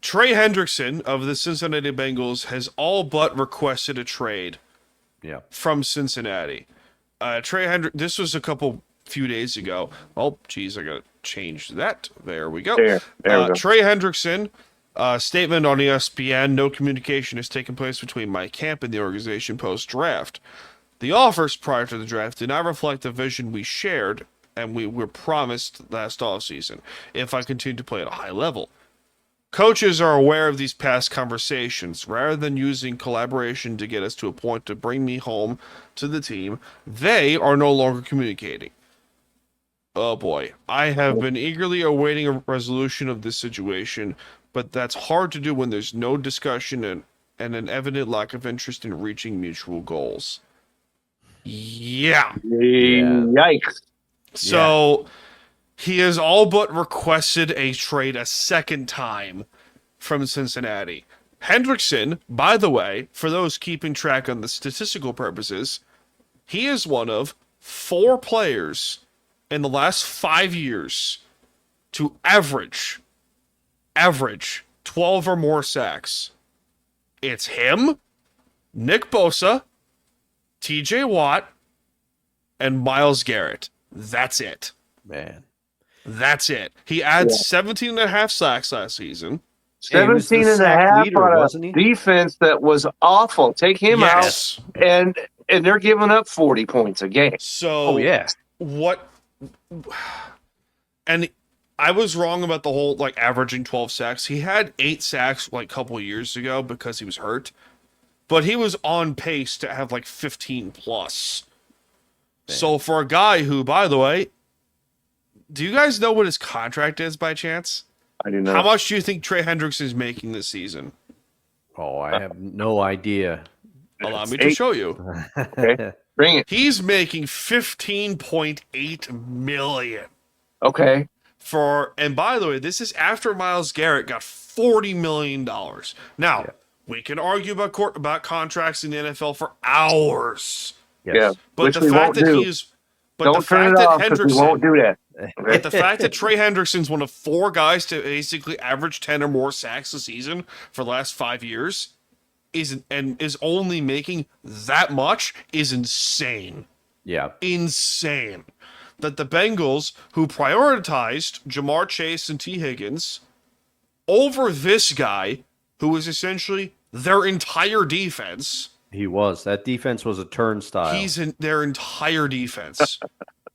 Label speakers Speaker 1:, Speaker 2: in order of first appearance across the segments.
Speaker 1: Trey Hendrickson of the Cincinnati Bengals has all but requested a trade from Cincinnati. This was a few days ago. Oh, geez, I got to change that. There we go.
Speaker 2: There we go.
Speaker 1: Trey Hendrickson, statement on ESPN, no communication has taken place between my camp and the organization post-draft. The offers prior to the draft did not reflect the vision we shared and we were promised last offseason if I continue to play at a high level. Coaches are aware of these past conversations. Rather than using collaboration to get us to a point to bring me home to the team, they are no longer communicating. Oh boy. I have been eagerly awaiting a resolution of this situation, but that's hard to do when there's no discussion and an evident lack of interest in reaching mutual goals. Yeah.
Speaker 2: Yikes.
Speaker 1: So he has all but requested a trade a second time from Cincinnati. Hendrickson, by the way, for those keeping track on the statistical purposes, he is one of 4 players in the last 5 years to average 12 or more sacks. It's him, Nick Bosa, TJ Watt, and Myles Garrett. That's it.
Speaker 3: Man.
Speaker 1: That's it. He adds 17 and a half sacks last season.
Speaker 2: 17 and a half on a defense that was awful. Take him out, and they're giving up 40 points a game.
Speaker 1: So, what? And I was wrong about the whole averaging 12 sacks. He had 8 sacks a couple years ago because he was hurt, but he was on pace to have 15 plus. Man. So for a guy who, by the way, do you guys know what his contract is by chance?
Speaker 2: I do not.
Speaker 1: How much do you think Trey Hendrickson is making this season?
Speaker 3: Oh, I have no idea.
Speaker 1: Allow me to show you.
Speaker 2: Okay, bring it.
Speaker 1: He's making $15.8 million.
Speaker 2: Okay.
Speaker 1: And by the way, this is after Myles Garrett got $40 million. Now, we can argue about contracts in the NFL for hours.
Speaker 2: Yeah,
Speaker 1: but the fact that he's
Speaker 2: don't turn it off because we won't do that.
Speaker 1: But the fact that Trey Hendrickson's one of 4 guys to basically average 10 or more sacks a season for the last 5 years is only making that much is insane.
Speaker 3: Yeah.
Speaker 1: Insane. That the Bengals, who prioritized Jamar Chase and T. Higgins over this guy, who was essentially their entire defense.
Speaker 3: He was. That defense was a turnstile.
Speaker 1: He's in their entire defense.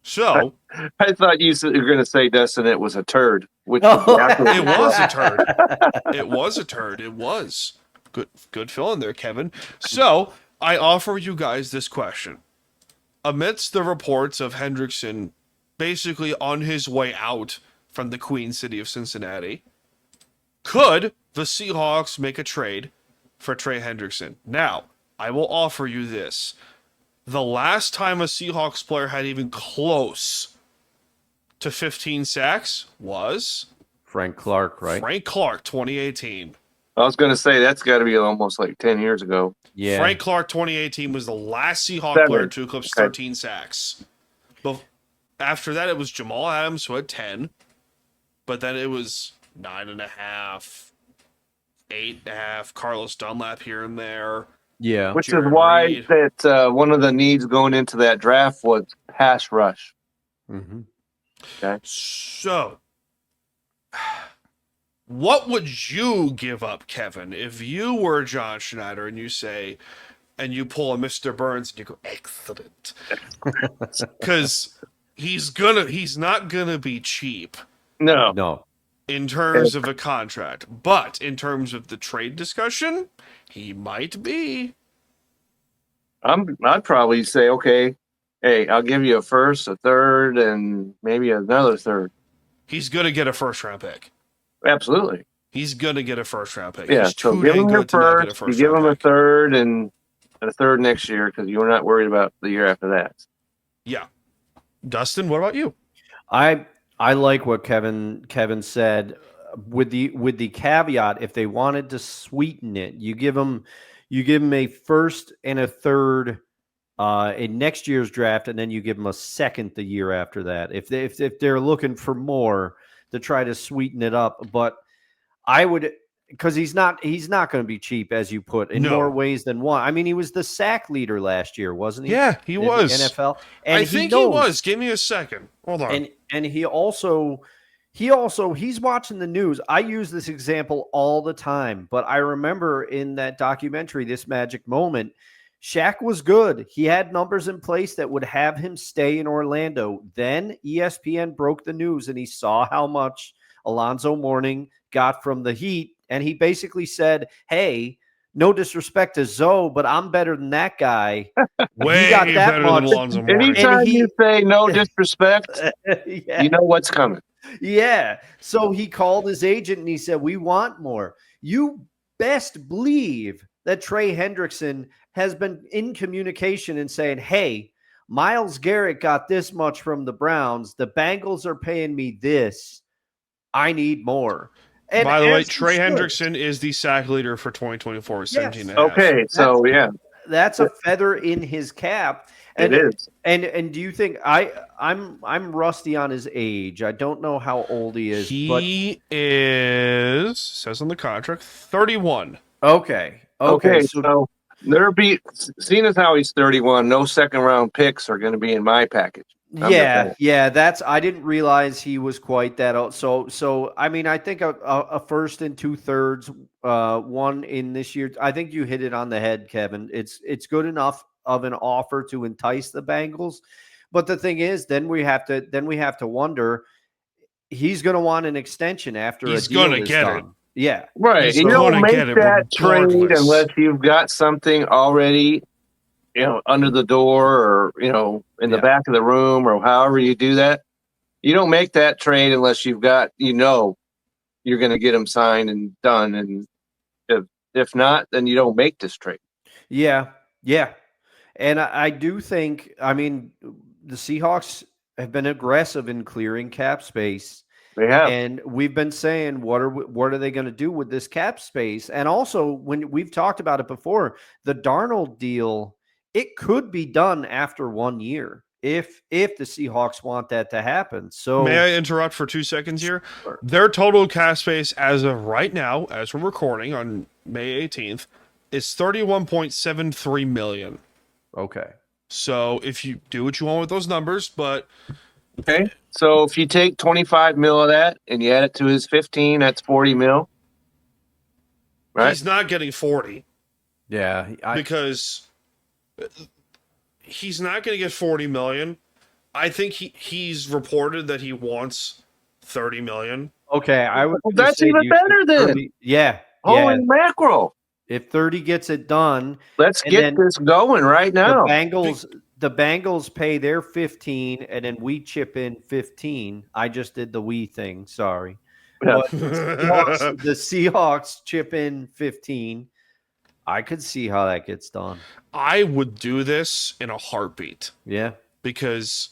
Speaker 1: So
Speaker 2: I thought you were going to say, Dustin, it was a turd. Which
Speaker 1: it was a turd. It was a turd. It was. Good fill in there, Kevin. So I offer you guys this question. Amidst the reports of Hendrickson basically on his way out from the Queen City of Cincinnati, could the Seahawks make a trade for Trey Hendrickson? Now, I will offer you this. The last time a Seahawks player had even close to 15 sacks was
Speaker 3: Frank Clark, right?
Speaker 1: Frank Clark, 2018.
Speaker 2: I was going to say that's got to be almost 10 years ago.
Speaker 3: Yeah.
Speaker 1: Frank Clark, 2018, was the last Seahawks player to eclipse 13 sacks. But after that, it was Jamal Adams, who had 10. But then it was 9.5, 8.5, Carlos Dunlap here and there.
Speaker 3: Yeah.
Speaker 2: Which is why that one of the needs going into that draft was pass rush.
Speaker 3: Mm-hmm.
Speaker 2: Okay.
Speaker 1: So, what would you give up, Kevin, if you were John Schneider and you pull a Mr. Burns and you go, excellent. Because he's not gonna be cheap.
Speaker 2: No.
Speaker 1: In terms of a contract. But in terms of the trade discussion, he might be.
Speaker 2: I'd probably say, okay, hey, I'll give you a first, a third, and maybe another third.
Speaker 1: He's going to get a first-round pick.
Speaker 2: Absolutely.
Speaker 1: He's going to get a first-round pick.
Speaker 2: Yeah,
Speaker 1: He's
Speaker 2: so
Speaker 1: too
Speaker 2: give
Speaker 1: dang
Speaker 2: him
Speaker 1: good
Speaker 2: a
Speaker 1: to not get a
Speaker 2: first, you
Speaker 1: first-round
Speaker 2: give him a
Speaker 1: pick.
Speaker 2: third, and a third next year because you're not worried about the year after that.
Speaker 1: Yeah. Dustin, what about you?
Speaker 3: I like what Kevin said with the caveat, if they wanted to sweeten it, you give them a first and a third in next year's draft, and then you give them a second the year after that. If they're looking for more to try to sweeten it up, but I would, because he's not going to be cheap, as you put, in more ways than one. I mean, he was the sack leader last year, wasn't he?
Speaker 1: Yeah, he was
Speaker 3: in the NFL. And
Speaker 1: I think he was. Give me a second. Hold on.
Speaker 3: And he's watching the news. I use this example all the time, but I remember in that documentary, This Magic Moment, Shaq was good. He had numbers in place that would have him stay in Orlando. Then ESPN broke the news, and he saw how much Alonzo Mourning got from the Heat, and he basically said, hey, no disrespect to Zoe, but I'm better than that guy.
Speaker 1: Way got that better much. Than Alonzo Mourning.
Speaker 2: Anytime you say no disrespect, you know what's coming.
Speaker 3: Yeah. So he called his agent, and he said, we want more. You best believe that Trey Hendrickson has been in communication and saying, hey, Myles Garrett got this much from the Browns. The Bengals are paying me this. I need more.
Speaker 1: And by the way, Trey Hendrickson is the sack leader for 2024, 17 and a half.
Speaker 2: Okay, so
Speaker 3: that's a feather in his cap. And,
Speaker 2: it is.
Speaker 3: And do you think I'm rusty on his age? I don't know how old he is.
Speaker 1: He is, says on the contract, 31.
Speaker 3: Okay.
Speaker 2: So seeing as how he's 31, no second round picks are going to be in my package.
Speaker 3: I didn't realize he was quite that old. So I mean, I think a first and 2/3, one in this year. I think you hit it on the head, Kevin. It's good enough of an offer to entice the Bengals, but the thing is, then we have to wonder, he's going to want an extension after
Speaker 1: he's
Speaker 3: a deal
Speaker 1: going to get
Speaker 3: done.
Speaker 1: it.
Speaker 3: Yeah,
Speaker 2: right. You don't make that trade unless you've got something already, under the door or, in the back of the room or however you do that. You don't make that trade unless you've got, you're going to get them signed and done. And if not, then you don't make this trade.
Speaker 3: Yeah. And I do think, the Seahawks have been aggressive in clearing cap space.
Speaker 2: They have.
Speaker 3: And we've been saying, what are they going to do with this cap space? And also, when we've talked about it before, the Darnold deal, it could be done after 1 year if the Seahawks want that to happen. So,
Speaker 1: may I interrupt for 2 seconds here?
Speaker 3: Sure.
Speaker 1: Their total cap space as of right now, as we're recording on May 18th, is $31.73 million.
Speaker 3: Okay.
Speaker 1: So if you do what you want with those numbers, but
Speaker 2: okay. So if you take 25 mil of that and you add it to his 15, that's 40 mil. Right?
Speaker 1: He's not getting 40.
Speaker 3: Yeah.
Speaker 1: Because he's not going to get 40 million. I think he's reported that he wants 30 million.
Speaker 3: Okay.
Speaker 2: That's even better then.
Speaker 3: Yeah.
Speaker 2: Holy mackerel.
Speaker 3: If 30 gets it done,
Speaker 2: let's get this going right now.
Speaker 3: The Bengals pay their 15, and then we chip in 15. I just did the we thing. Sorry.
Speaker 2: Yeah.
Speaker 3: But the Seahawks chip in 15. I could see how that gets done.
Speaker 1: I would do this in a heartbeat.
Speaker 3: Yeah.
Speaker 1: Because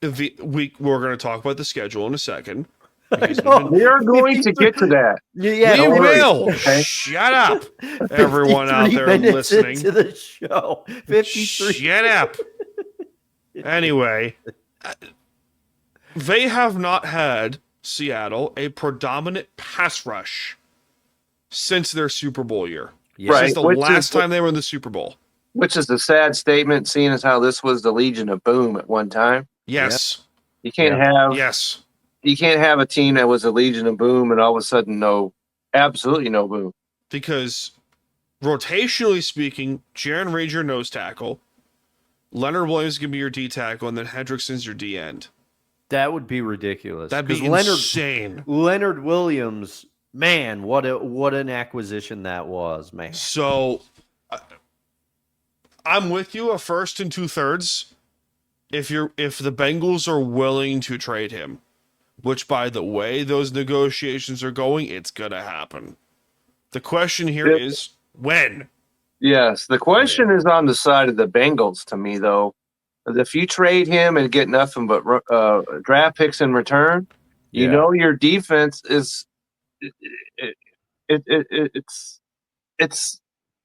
Speaker 1: we're going to talk about the schedule in a second.
Speaker 2: We are going to get to that.
Speaker 1: Yeah, we will. Okay. Shut up, everyone out there listening
Speaker 3: to the show. 53.
Speaker 1: Shut up. Anyway, they have not had, Seattle, a predominant pass rush since their Super Bowl year.
Speaker 3: Yeah.
Speaker 2: Right.
Speaker 1: Since the last time they were in the Super Bowl.
Speaker 2: Which is a sad statement, seeing as how this was the Legion of Boom at one time.
Speaker 1: Yes.
Speaker 2: You can't have.
Speaker 1: Yes.
Speaker 2: You can't have a team that was a Legion of Boom and all of a sudden absolutely no boom.
Speaker 1: Because rotationally speaking, Jaron Reed's your nose tackle, Leonard Williams can be your D tackle, and then Hendrickson's your D end.
Speaker 3: That would be ridiculous.
Speaker 1: That'd be insane.
Speaker 3: Leonard Williams, man, what an acquisition that was, man.
Speaker 1: So I'm with you, a first and 2/3 if the Bengals are willing to trade him. Which, by the way, those negotiations are going, it's going to happen. The question here is when?
Speaker 2: Yes, the question is on the side of the Bengals to me, though. If you trade him and get nothing but draft picks in return, your defense is it's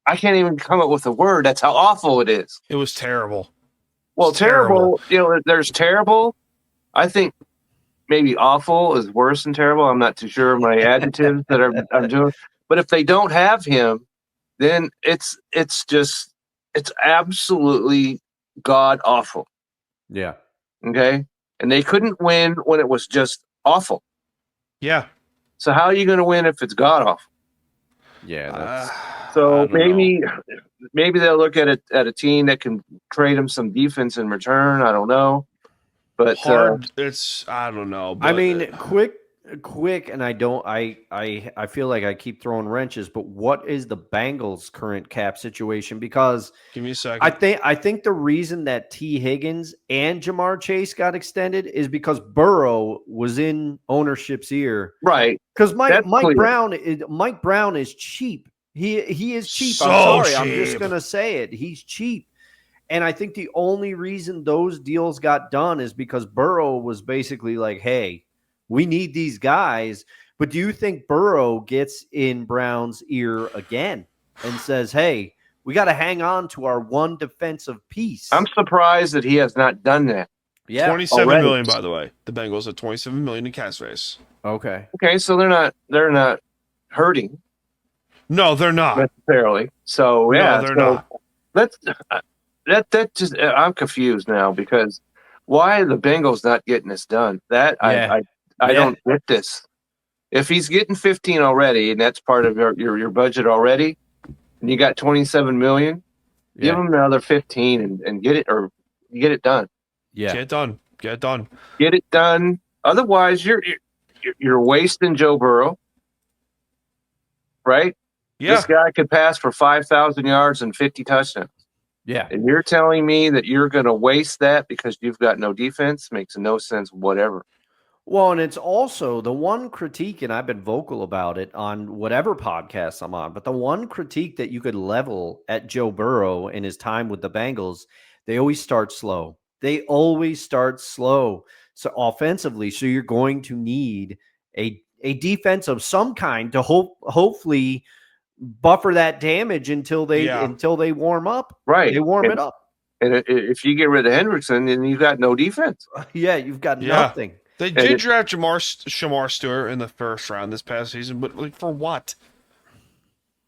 Speaker 2: I can't even come up with a word. That's how awful it is.
Speaker 1: It was terrible.
Speaker 2: Well, terrible. There's terrible. I think maybe awful is worse than terrible. I'm not too sure of my adjectives that I'm doing. But if they don't have him, then it's absolutely god awful.
Speaker 3: Yeah.
Speaker 2: Okay, and they couldn't win when it was just awful.
Speaker 1: Yeah.
Speaker 2: So how are you going to win if it's god awful?
Speaker 3: Yeah.
Speaker 2: So maybe they'll look at a team that can trade them some defense in return. I don't know, but
Speaker 1: hard. I don't know. But,
Speaker 3: I mean, quick, and I feel like I keep throwing wrenches. But what is the Bengals' current cap situation? Because
Speaker 1: give me a second.
Speaker 3: I think the reason that T. Higgins and Jamar Chase got extended is because Burrow was in ownership's ear,
Speaker 2: right?
Speaker 3: Because Mike Brown is cheap. He is cheap.
Speaker 1: So
Speaker 3: I'm sorry.
Speaker 1: cheap.
Speaker 3: I'm just gonna say it. He's cheap. And I think the only reason those deals got done is because Burrow was basically like, hey, we need these guys. But do you think Burrow gets in Brown's ear again and says, hey, we got to hang on to our one defensive piece?
Speaker 2: I'm surprised that he has not done that.
Speaker 3: Yeah.
Speaker 1: 27 million, by the way. The Bengals at 27 million in cap space.
Speaker 3: Okay.
Speaker 2: Okay, so they're not hurting.
Speaker 1: No, they're not
Speaker 2: necessarily. So yeah,
Speaker 1: no, they're not.
Speaker 2: Let's that just I'm confused now because why are the Bengals not getting this done? I don't get this. If he's getting 15 already, and that's part of your budget already, and you got 27 million, give him another 15 and get it done.
Speaker 3: Yeah,
Speaker 1: Get it done.
Speaker 2: Get it done. Otherwise, you're wasting Joe Burrow, right?
Speaker 1: Yeah.
Speaker 2: This guy could pass for 5,000 yards and 50 touchdowns.
Speaker 3: Yeah.
Speaker 2: And you're telling me that you're going to waste that because you've got no defense? Makes no sense whatever.
Speaker 3: Well, and it's also the one critique, and I've been vocal about it on whatever podcast I'm on, but the one critique that you could level at Joe Burrow in his time with the Bengals, they always start slow. So offensively, so you're going to need a defense of some kind to hopefully buffer that damage until they warm up.
Speaker 2: Right.
Speaker 3: They warm it up.
Speaker 2: And if you get rid of Hendrickson, then you've got no defense.
Speaker 3: Yeah, you've got nothing.
Speaker 1: They did draft Shamar Stewart in the first round this past season, but like for what?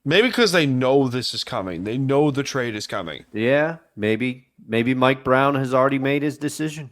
Speaker 1: Maybe because they know this is coming. They know the trade is coming.
Speaker 3: Yeah, maybe Mike Brown has already made his decision.